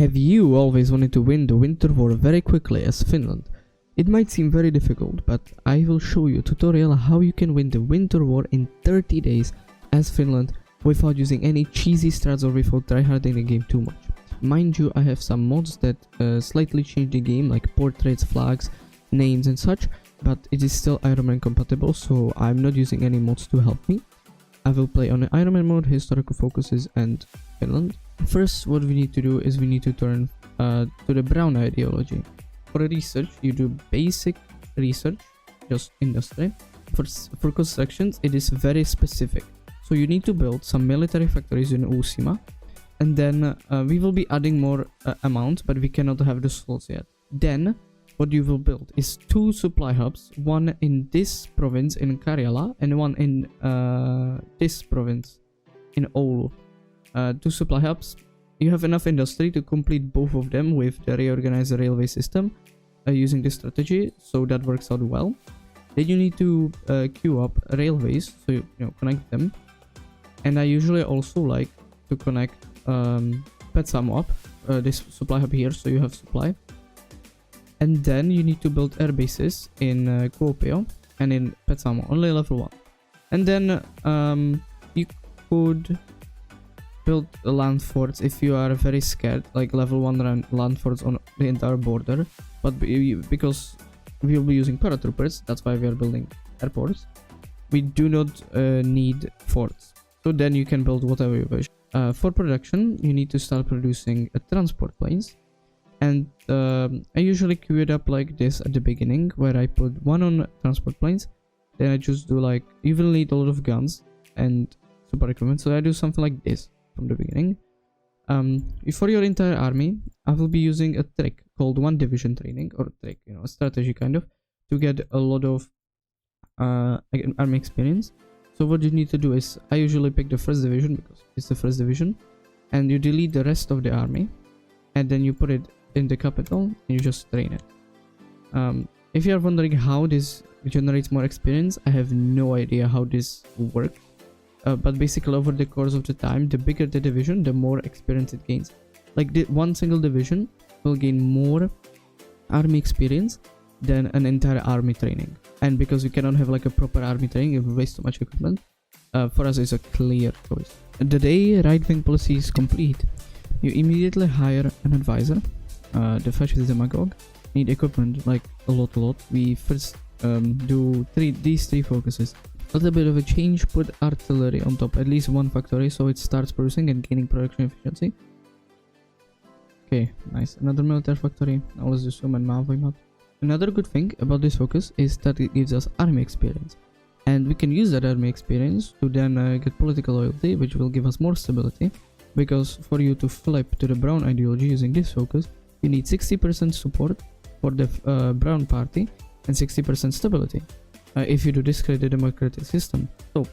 Have you always wanted to win the winter war very quickly as Finland? It might seem very difficult, but I will show you a tutorial how you can win the winter war in 30 days as Finland without using any cheesy strats or without tryharding the game too much. Mind you, I have some mods that slightly change the game, like portraits, flags, names and such, but it is still Ironman compatible, so I'm not using any mods to help me. I will play on the Ironman mode, historical focuses and Finland. First, what we need to do is we need to turn to the brown ideology. For research, you do basic research, just industry. For constructions, it is very specific. So you need to build some military factories in Uusimaa, and then we will be adding more amounts, but we cannot have the slots yet. Then what you will build is 2 supply hubs, one in this province in Karjala and one in this province in Oulu. 2 supply hubs. You have enough industry to complete both of them with the reorganized railway system using this strategy, so that works out well. Then you need to queue up railways, so you connect them. And I usually also like to connect Petsamo up, this supply hub here, so you have supply. And then you need to build air bases in Kuopio and in Petsamo, only level 1. And then you could build land forts if you are very scared, like level 1 land forts on the entire border. But because we will be using paratroopers, that's why we are building airports, we do not need forts. So then you can build whatever you wish. For production, you need to start producing transport planes. And I usually queue it up like this at the beginning, where I put 1 on transport planes. Then I just do like, you will need a lot of guns and super equipment, so I do something like this from the beginning. For your entire army, I will be using a trick called 1 division training, or trick, a strategy kind of, to get a lot of army experience. So what you need to do is, I usually pick the 1st division because it's the 1st division, and you delete the rest of the army, and then you put it in the capital and you just train it. If you are wondering how this generates more experience, I have no idea how this works. But basically over the course of the time, the bigger the division, the more experience it gains. Like one single division will gain more army experience than an entire army training. And because we cannot have like a proper army training, it will waste too much equipment. For us, it's a clear choice. The day right-wing policy is complete, you immediately hire an advisor, the fascist demagogue. Need equipment like a lot. We first do these 3 focuses. A little bit of a change, put artillery on top, at least 1 factory, so it starts producing and gaining production efficiency. Okay, nice. Another military factory. Now let's do some and Naval. Another good thing about this focus is that it gives us army experience, and we can use that army experience to then get political loyalty, which will give us more stability. Because for you to flip to the brown ideology using this focus, you need 60% support for the brown party and 60% stability. If you do discredit the democratic system. So,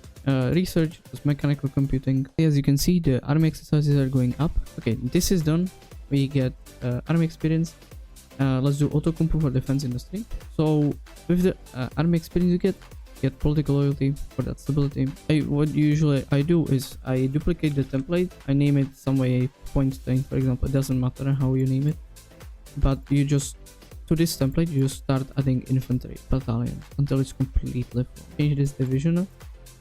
research, mechanical computing. As you can see, the army exercises are going up. Okay, this is done. We get army experience. Let's do autocompo for defense industry. So, with the army experience you get political loyalty for that stability. What usually I do is I duplicate the template. I name it some way, point thing, for example. It doesn't matter how you name it, but you just, to this template, you just start adding infantry battalions until it's completely full. Change this division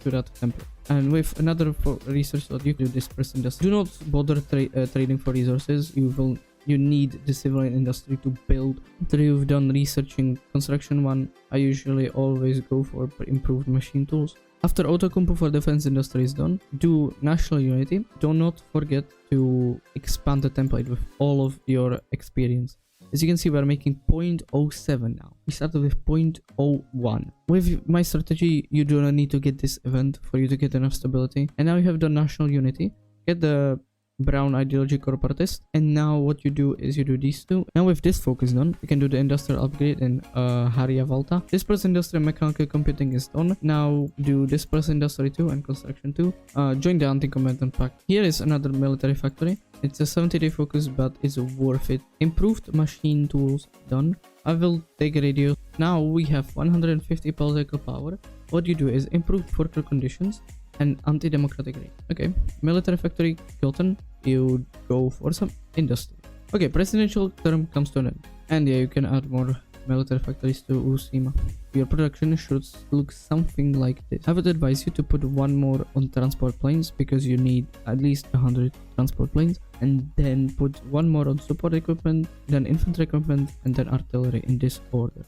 to that template. And with another research that you do disperse industry, do not bother trading for resources. You need the civilian industry to build. After you've done researching construction 1, I usually always go for improved machine tools. After autocompo for defense industry is done, do national unity. Do not forget to expand the template with all of your experience. As you can see, we're making 0.07 now. We started with 0.01. With my strategy, you do not need to get this event for you to get enough stability. And now you have the national unity. Get the brown ideology corporatist, and now what you do is you do these 2. Now with this focus done, you can do the industrial upgrade in Harjavalta. Disperse industry and mechanical computing is done. Now do disperse industry 2 and construction 2. Join the anti-combatant pact. Here is another military factory. It's a 70-day focus, but it's worth it. Improved machine tools done. I will take radios. Now we have 150 political power. What you do is improve worker conditions and anti-democratic rate. Okay, military factory gotten. You go for some industry. Okay, presidential term comes to an end. And yeah, you can add more military factories to Usima. Your production should look something like this. I would advise you to put one more on transport planes because you need at least 100 transport planes, and then put one more on support equipment, then infantry equipment, and then artillery in this order.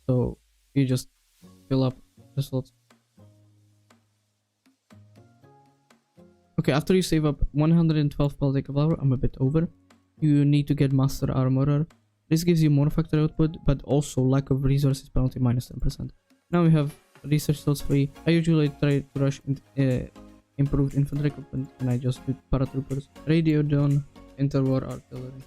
So you just fill up the slots. Okay, after you save up 112 political power, I'm a bit over, you need to get Master Armorer. This gives you more factory output, but also lack of resources penalty minus 10%. Now we have research slots free. I usually try to rush improved infantry equipment, and I just do paratroopers. Radio done, interwar artillery.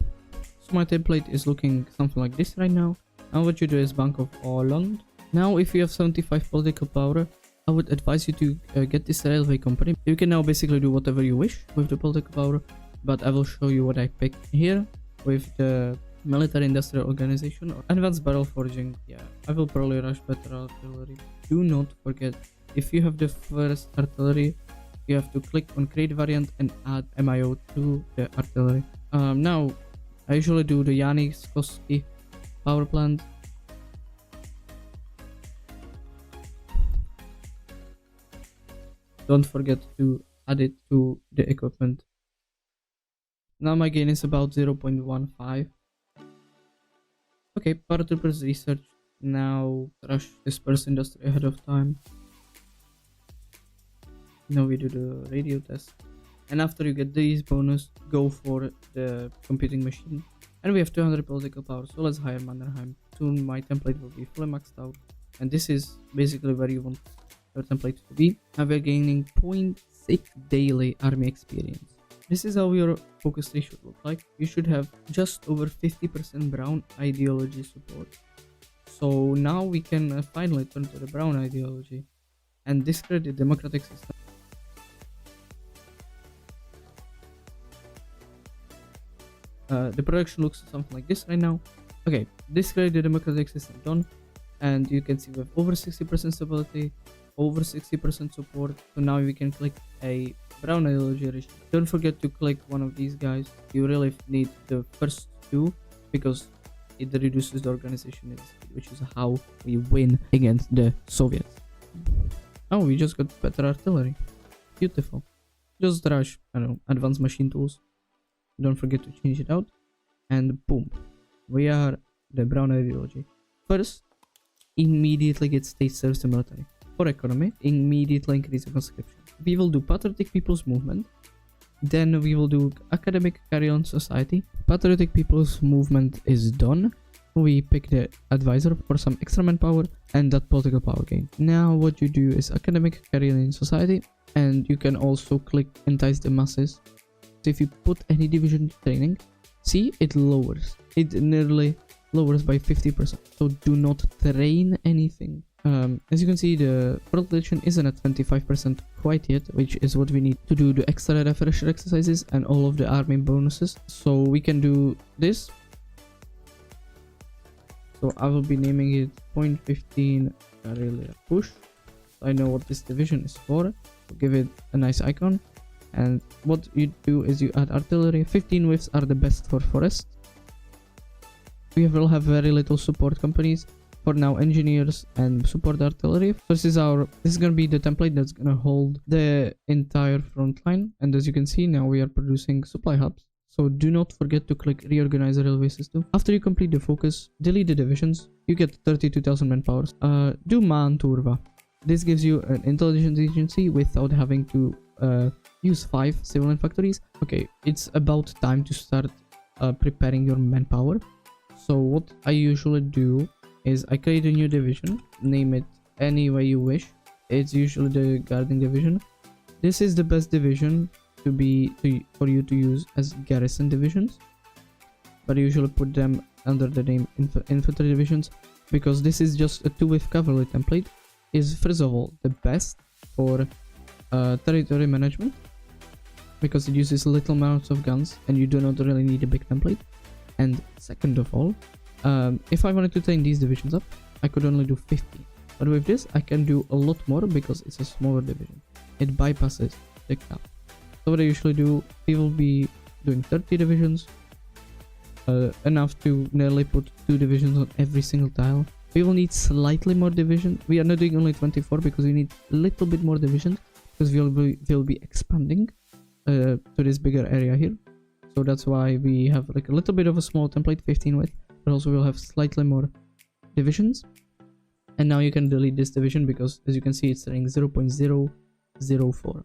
So my template is looking something like this right now. Now what you do is Bank of Holland. Now if you have 75 political power, I would advise you to get this railway company. You can now basically do whatever you wish with the political power, but I will show you what I picked here with the military industrial organization or advanced barrel forging. Yeah, I will probably rush better artillery. Do not forget, if you have the first artillery, you have to click on create variant and add MIO to the artillery. Now I usually do the Janiskoski power plant. Don't forget to add it to the equipment. Now my gain is about 0.15. Okay, paratroopers research. Now rush disperse industry ahead of time. Now we do the radio test. And after you get these bonus, go for the computing machine. And we have 200 political power, so let's hire Mannerheim. Soon my template will be fully maxed out. And this is basically where you want your template to be. Now we're gaining 0.6 daily army experience. This is how your focus tree should look like. You should have just over 50% brown ideology support. So now we can finally turn to the brown ideology and discredit the democratic system. The production looks something like this right now. Okay, discredit the democratic system done, and you can see we have over 60% stability, over 60% support. So now we can click a brown ideology regime. Don't forget to click one of these guys. You really need the first two because it reduces the organization, which is how we win against the Soviets. Oh, we just got better artillery. Beautiful. Just rush, I don't know, advanced machine tools. Don't forget to change it out, and boom, we are the brown ideology. First, immediately get state service to military. For economy, immediately increase the conscription. We will do patriotic people's movement. Then we will do academic carry-on society. Patriotic people's movement is done. We pick the advisor for some extra manpower and that political power gain. Now what you do is academic carry-on society, and you can also click entice the masses. So if you put any division training, see, it lowers. It nearly lowers by 50%. So do not train anything. As you can see, the production isn't at 25% quite yet, which is what we need to do the extra refresher exercises and all of the army bonuses. So we can do this. So I will be naming it 0.15 guerrilla push. So I know what this division is for. So give it a nice icon. And what you do is you add artillery. 15 whiffs are the best for forest. We will have very little support companies. For now, engineers and support artillery. This is gonna be the template that's gonna hold the entire front line. And as you can see, now we are producing supply hubs. So do not forget to click reorganize the railway system. After you complete the focus, delete the divisions. You get 32,000 manpower. Do Manturva. This gives you an intelligence agency without having to use 5 civilian factories. Okay, it's about time to start preparing your manpower. So what I usually do is I create a new division, name it any way you wish. It's usually the guarding division. This is the best division for you to use as garrison divisions, but I usually put them under the name infantry divisions because this is just a 2-wave cavalry template. Is first of all the best for territory management because it uses little amounts of guns and you do not really need a big template. And second of all, if I wanted to train these divisions up, I could only do 50, but with this I can do a lot more because it's a smaller division. It bypasses the cap. So what I usually do, we will be doing 30 divisions. Enough to nearly put 2 divisions on every single tile. We will need slightly more division. We are not doing only 24 because we need a little bit more divisions, because we'll be expanding to this bigger area here. So that's why we have like a little bit of a small template, 15 width, but also we'll have slightly more divisions. And now you can delete this division because, as you can see, it's saying 0.004, so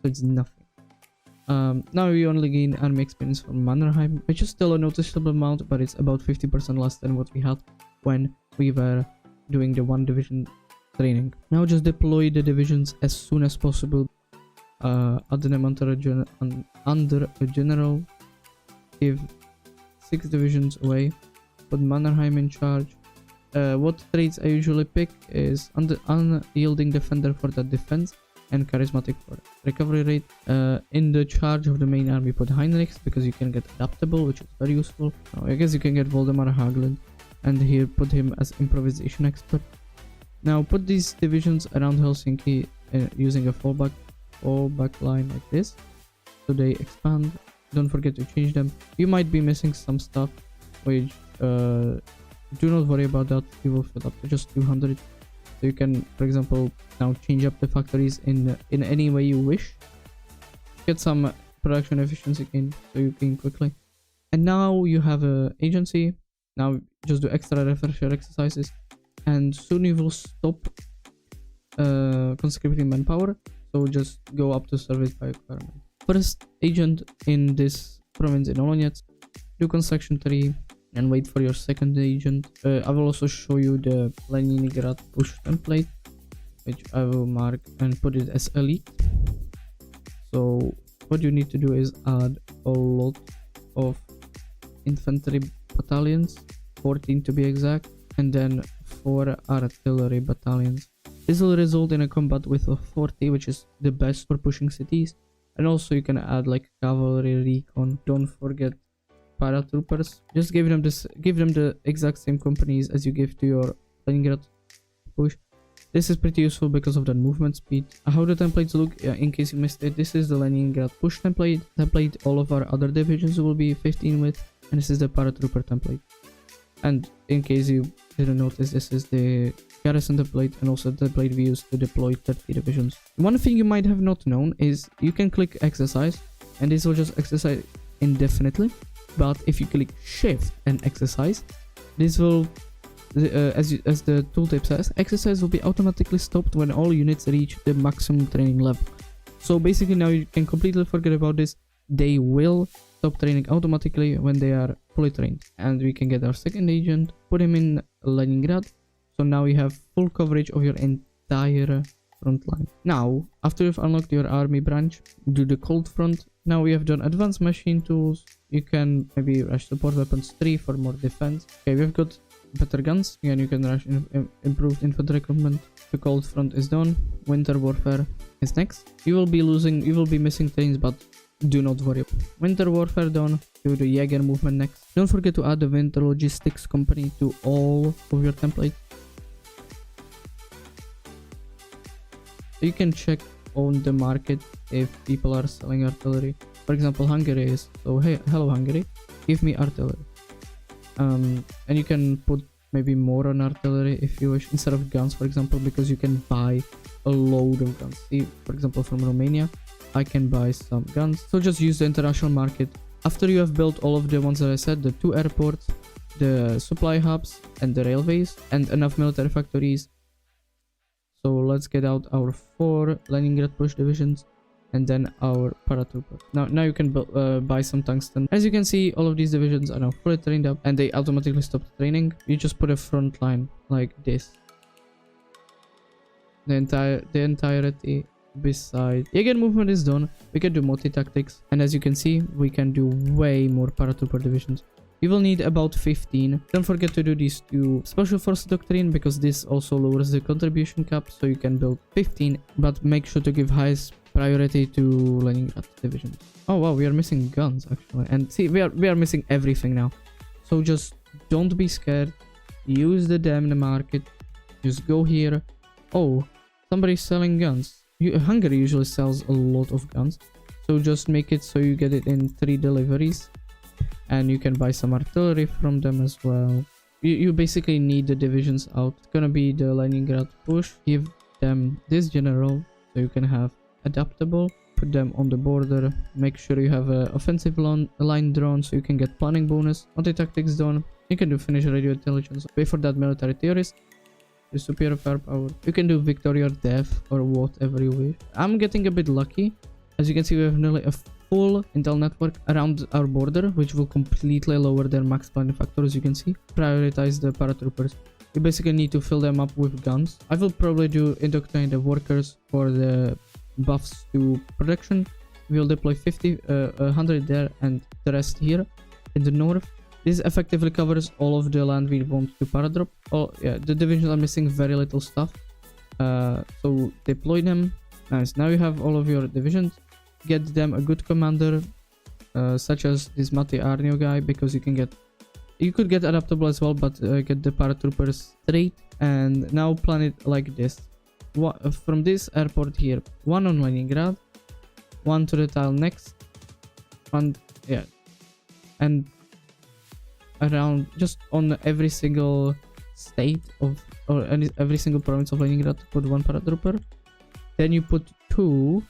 it's nothing. Now we only gain army experience from Mannerheim, which is still a noticeable amount, but it's about 50% less than what we had when we were doing the 1 division training. Now just deploy the divisions as soon as possible. Add them under a general. Give 6 divisions away. Put Mannerheim in charge. What traits I usually pick is unyielding defender for that defense, and charismatic for recovery rate. In the charge of the main army, put Heinrichs, because you can get adaptable, which is very useful. Now, I guess you can get Voldemar Haglund, and here put him as improvisation expert. Now put these divisions around Helsinki using a fallback line like this, so they expand. Don't forget to change them. You might be missing some stuff, which do not worry about that. You will fill up to just 200. So you can, for example, now change up the factories in any way you wish. Get some production efficiency gain, so you gain quickly. And now you have a agency. Now just do extra refresher exercises, and soon you will stop conscripting manpower. So just go up to service by requirement. First agent in this province in Olonets, do construction 3. And wait for your second agent. I will also show you the Leningrad push template, which I will mark and put it as elite. So what you need to do is add a lot of infantry battalions, 14 to be exact, and then 4 artillery battalions. This will result in a combat with a 40, which is the best for pushing cities. And also you can add like cavalry recon. Don't forget paratroopers. Just give them the exact same companies as you give to your Leningrad push. This is pretty useful because of that movement speed. How the templates look, in case you missed it, this is the Leningrad push template. All of our other divisions will be 15 with, and this is the paratrooper template. And in case you didn't notice, this is the garrison template, and also the template we use to deploy 30 divisions. One thing you might have not known is you can click exercise, and this will just exercise indefinitely. But if you click shift and exercise, this will, as the tooltip says, exercise will be automatically stopped when all units reach the maximum training level. So basically now you can completely forget about this. They will stop training automatically when they are fully trained. And we can get our second agent, put him in Leningrad. So now you have full coverage of your entire front line. Now, after you've unlocked your army branch, do the cold front. Now we have done advanced machine tools. You can maybe rush support weapons 3 for more defense. Okay, we've got better guns. Again, you can rush improved infantry equipment. The cold front is done. Winter warfare is next. You will be missing things, but do not worry. Winter warfare done. Do the Jäger movement next. Don't forget to add the winter logistics company to all of your templates. You can check on the market if people are selling artillery. For example, Hungary is, so hey, hello Hungary, give me artillery. And you can put maybe more on artillery if you wish, instead of guns, for example, because you can buy a load of guns. See, for example, from Romania, I can buy some guns. So just use the international market. After you have built all of the ones that I said, the 2 airports, the supply hubs, and the railways, and enough military factories. So let's get out our 4 Leningrad push divisions, and then our paratroopers. Now you can buy some tungsten. As you can see, all of these divisions are now fully trained up, and they automatically stop training. You just put a front line like this. The entirety beside Jäger movement is done. We can do multi-tactics, and as you can see, we can do way more paratrooper divisions. You will need about 15. Don't forget to do these 2 Special Force Doctrine, because this also lowers the contribution cap, so you can build 15, but make sure to give highest priority to Leningrad division. Oh wow, we are missing guns actually, and see, we are missing everything now. So just don't be scared. Use the damn market. Just go here. Oh, somebody's selling guns. Hungary usually sells a lot of guns. So just make it so you get it in 3 deliveries, and you can buy some artillery from them as well. You basically need the divisions out. It's gonna be the Leningrad push. Give them this general so you can have adaptable. Put them on the border. Make sure you have an offensive line drawn so you can get planning bonus. Anti-tactics done. You can do Finnish radio intelligence. Pay for that military theorist. The superior firepower. You can do victory or death or whatever you wish. I'm getting a bit lucky. As you can see, we have nearly a full intel network around our border, which will completely lower their max planning factor. As you can see, prioritize the paratroopers. You basically need to fill them up with guns. I will probably do indoctrinate the workers for the buffs to production. We'll deploy 100 there and the rest here in the north. This effectively covers all of the land we want to paradrop. Oh yeah, the divisions are missing very little stuff. So deploy them. Nice. Now you have all of your divisions. Get them a good commander, such as this Matti Arnio guy, because you could get adaptable as well, but get the paratroopers straight. And now plan it like this. From this airport here, 1 on Leningrad, 1 to the tile next, and yeah, and around just on every single state of or every single province of Leningrad to put 1 paratrooper. Then you put 2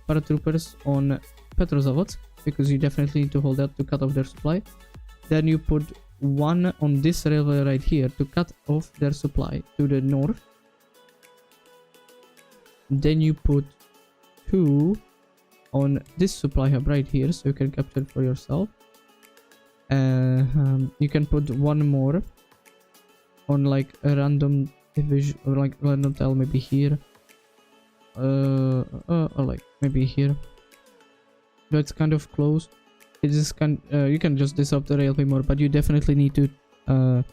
paratroopers on Petrozavodsk, because you definitely need to hold that to cut off their supply. Then you put 1 on this railway right here to cut off their supply to the north. Then you put 2 on this supply hub right here, so you can capture it for yourself. You can put 1 more on like a random division, or like random tile, maybe here. Or like maybe here. That's kind of close. It is you can just disrupt the railway more, but you definitely need to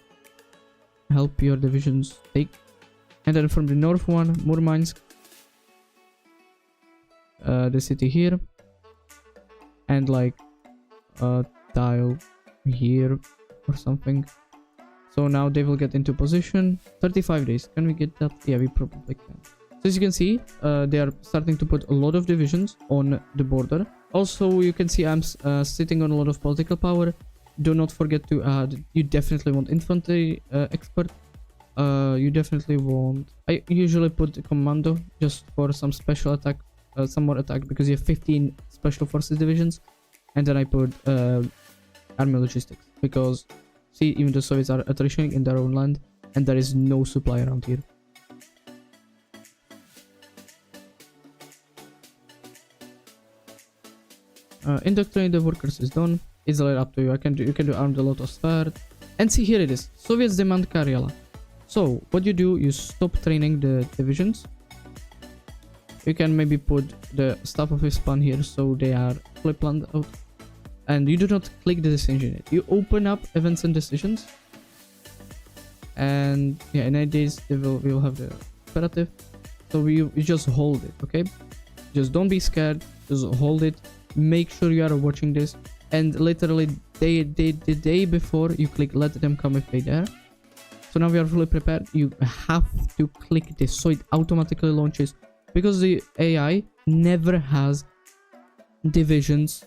help your divisions take. And then from the north one, Murmansk, the city here, and like tile here or something. So now they will get into position. 35 days. Can we get that? Yeah, we probably can. So as you can see, they are starting to put a lot of divisions on the border. Also, you can see I'm sitting on a lot of political power. Do not forget to add, you definitely want infantry expert. You definitely want, I usually put the commando just for some special attack, some more attack, because you have 15 special forces divisions. And then I put army logistics, because see, even the Soviets are attritioning in their own land and there is no supply around here. Indoctrinate the workers is done. It's up to you. You can do armed the Lotus Fair. And see, here it is. Soviets demand Karyala. So what you do, you stop training the divisions. You can maybe put the staff of his plan here so they are fully planned out. And you do not click the decision yet. You open up events and decisions. And yeah, in 8 days we will have the imperative. So you just hold it, okay? Just don't be scared. Just hold it. Make sure you are watching this, and literally the day before you click let them come if they dare. So now we are fully prepared. You have to click this so it automatically launches, because the AI never has divisions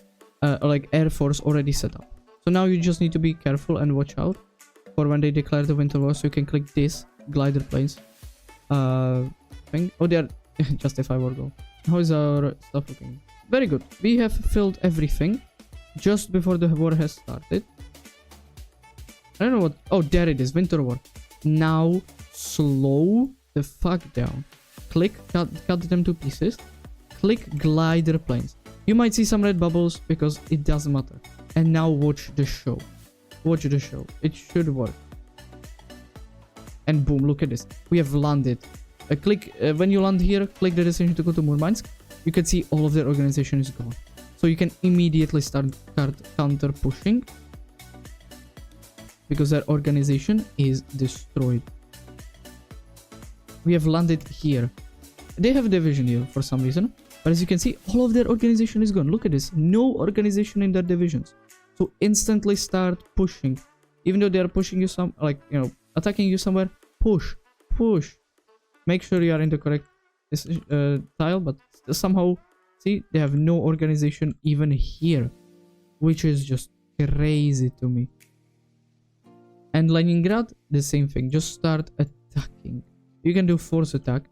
like Air Force already set up. So now you just need to be careful and watch out for when they declare the winter war, so you can click this glider planes thing. Oh, they are justify war goal. How is our stuff looking? Very good. We have filled everything just before the war has started. I don't know what... Oh, there it is. Winter war. Now, slow the fuck down. Click, cut them to pieces. Click glider planes. You might see some red bubbles because it doesn't matter. And now watch the show. Watch the show. It should work. And boom, look at this. We have landed. When you land here, click the decision to go to Murmansk. You can see all of their organization is gone. So you can immediately start counter pushing, because their organization is destroyed. We have landed here. They have a division here for some reason, but as you can see, all of their organization is gone. Look at this. No organization in their divisions. So instantly start pushing. Even though they are pushing you some, like, you know, attacking you somewhere, push. Make sure you are in the correct tile, but somehow See, they have no organization even here, which is just crazy to me. And Leningrad, the same thing. Just start attacking. You can do force attack,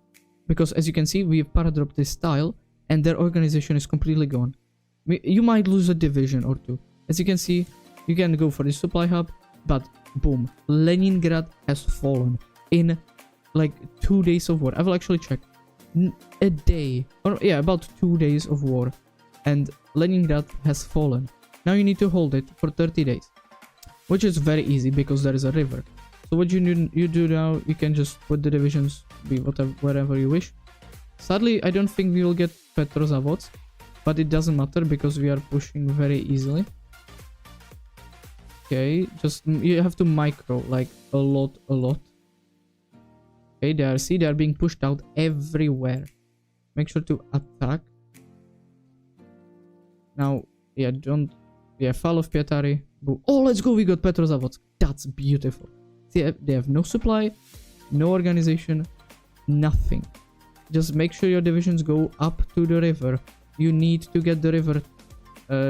because as you can see, we have paradropped this tile, and their organization is completely gone. You might lose a division or two. As you can see, you can go for the supply hub, but boom, Leningrad has fallen in like 2 days of war. I will actually check. A day, or yeah, about 2 days of war, and Leningrad has fallen. Now you need to hold it for 30 days, which is very easy because there is a river. So what you do now, you can just put the divisions be wherever you wish. Sadly, I don't think we will get Petrozavodsk, but it doesn't matter because we are pushing very easily. Okay, just you have to micro like a lot. Okay, they are being pushed out everywhere. Make sure to attack. Now, fall of Pietari. Oh, let's go, we got Petrozavodsk. That's beautiful. See, they have no supply, no organization, nothing. Just make sure your divisions go up to the river. You need to get the river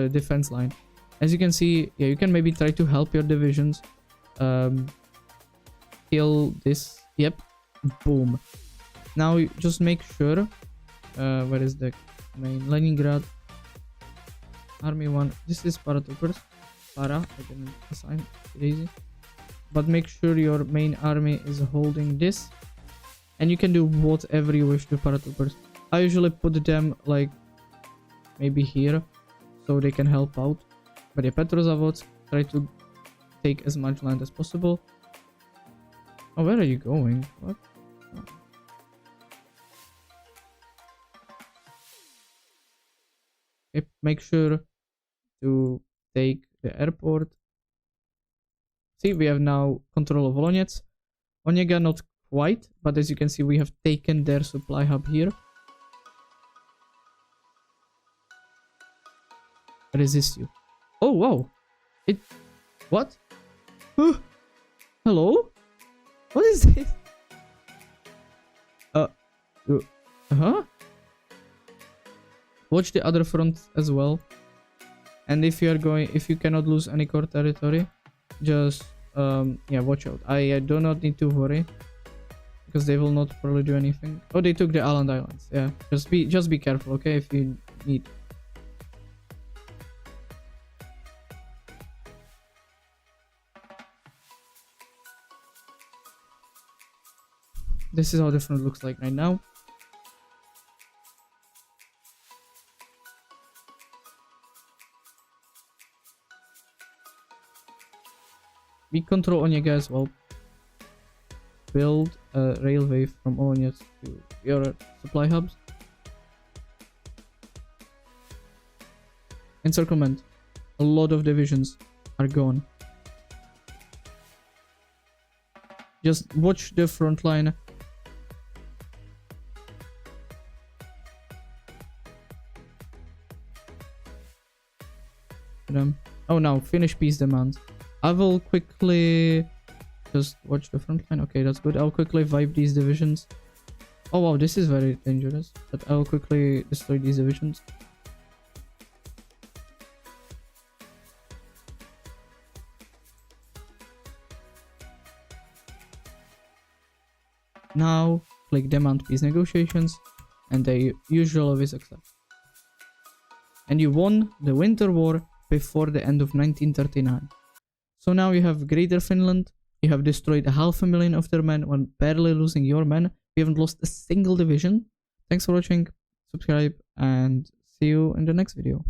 defense line. As you can see, yeah, you can maybe try to help your divisions. Kill this. Yep. Boom. Now just make sure. Where is the main Leningrad? Army 1. This is paratroopers. I didn't assign it easy. But make sure your main army is holding this. And you can do whatever you wish to paratroopers. I usually put them like maybe here so they can help out. But yeah, Petrozavodsk, try to take as much land as possible. Oh, where are you going? What? Oh. Okay, make sure to take the airport. See, we have now control of Olonets. Onega not quite, but as you can see, we have taken their supply hub here. Resist you. Oh, wow. What? Hello? What is this? Watch the other front as well. And if you cannot lose any core territory, just yeah, watch out. I do not need to worry because they will not probably do anything. Oh, they took the islands. Yeah, just be careful, okay? If you need. This is how the front looks like right now. We control Onega as well. Build a railway from Olonets to your supply hubs. Encirclement. A lot of divisions are gone. Just watch the front line. Oh, now Finnish peace demand. I will quickly just watch the front line. Okay, that's good. I'll quickly wipe these divisions. Oh wow, this is very dangerous. But I'll quickly destroy these divisions. Now click demand peace negotiations, and they usually always accept. And you won the Winter War before the end of 1939. So now you have Greater Finland, you have destroyed 500,000 of their men while barely losing your men. You haven't lost a single division. Thanks for watching, subscribe, and see you in the next video.